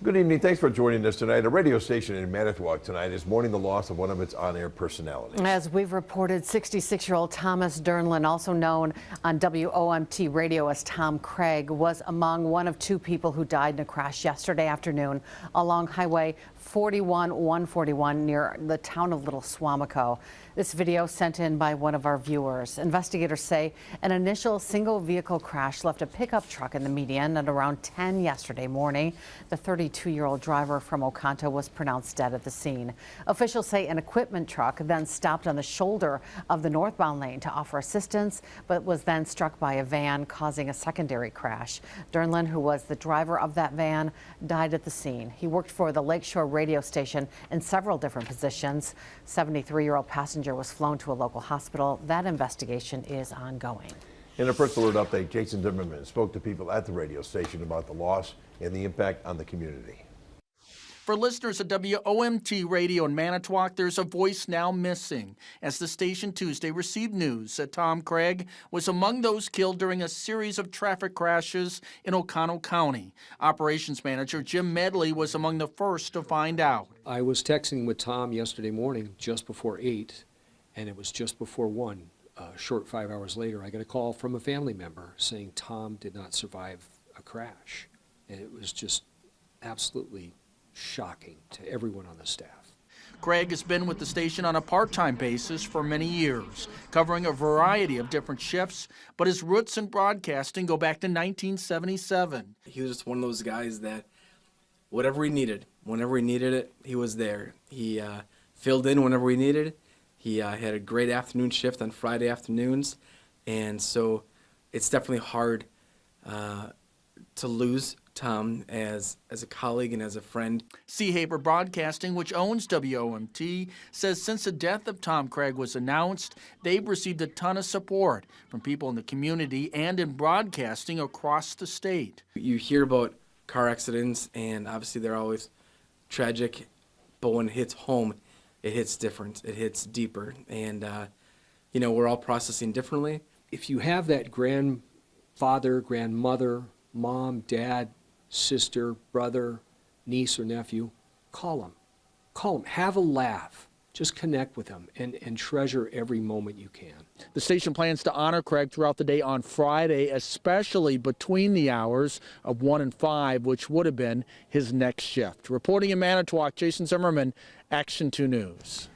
Good evening. Thanks for joining us tonight. A radio station in Manitowoc tonight is mourning the loss of one of its on-air personalities. As we've reported, 66-year-old Thomas Dernlin, also known on WOMT radio as Tom Craig, was among one of two people who died in a crash yesterday afternoon along Highway 41-141 near the town of Little Swamico. This video sent in by one of our viewers. Investigators say an initial single vehicle crash left a pickup truck in the median at around 10 yesterday morning. The 32-year-old driver from Oconto was pronounced dead at the scene. Officials say an equipment truck then stopped on the shoulder of the northbound lane to offer assistance, but was then struck by a van, causing a secondary crash. Dernlin, who was the driver of that van, died at the scene. He worked for the Lakeshore radio station in several different positions. 73-year-old passenger was flown to a local hospital. That investigation is ongoing. In a First Alert update, Jason Zimmerman spoke to people at the radio station about the loss and the impact on the community. For listeners of WOMT Radio in Manitowoc, there's a voice now missing, as the station Tuesday received news that Tom Craig was among those killed during a series of traffic crashes in Oconto County. Operations Manager Jim Medley was among the first to find out. I was texting with Tom yesterday morning just before 8, and it was just before 1. Short 5 hours later, I got a call from a family member saying Tom did not survive a crash. And it was just absolutely shocking to everyone on the staff. Craig has been with the station on a part-time basis for many years, covering a variety of different shifts, but his roots in broadcasting go back to 1977. He was just one of those guys that whatever he needed, whenever he needed it, he was there. He filled in whenever we needed it. He had a great afternoon shift on Friday afternoons, and so it's definitely hard to lose Tom as a colleague and as a friend. C. Haber Broadcasting, which owns WOMT, says since the death of Tom Craig was announced, they've received a ton of support from people in the community and in broadcasting across the state. You hear about car accidents, and obviously they're always tragic, but when it hits home, it hits different, it hits deeper, and we're all processing differently. If you have that grandfather, grandmother, mom, dad, sister, brother, niece, or nephew, call them. Call them. Have a laugh. Just connect with them and treasure every moment you can. The station plans to honor Craig throughout the day on Friday, especially between the hours of 1 and 5, which would have been his next shift. Reporting in Manitowoc, Jason Zimmerman, Action 2 News.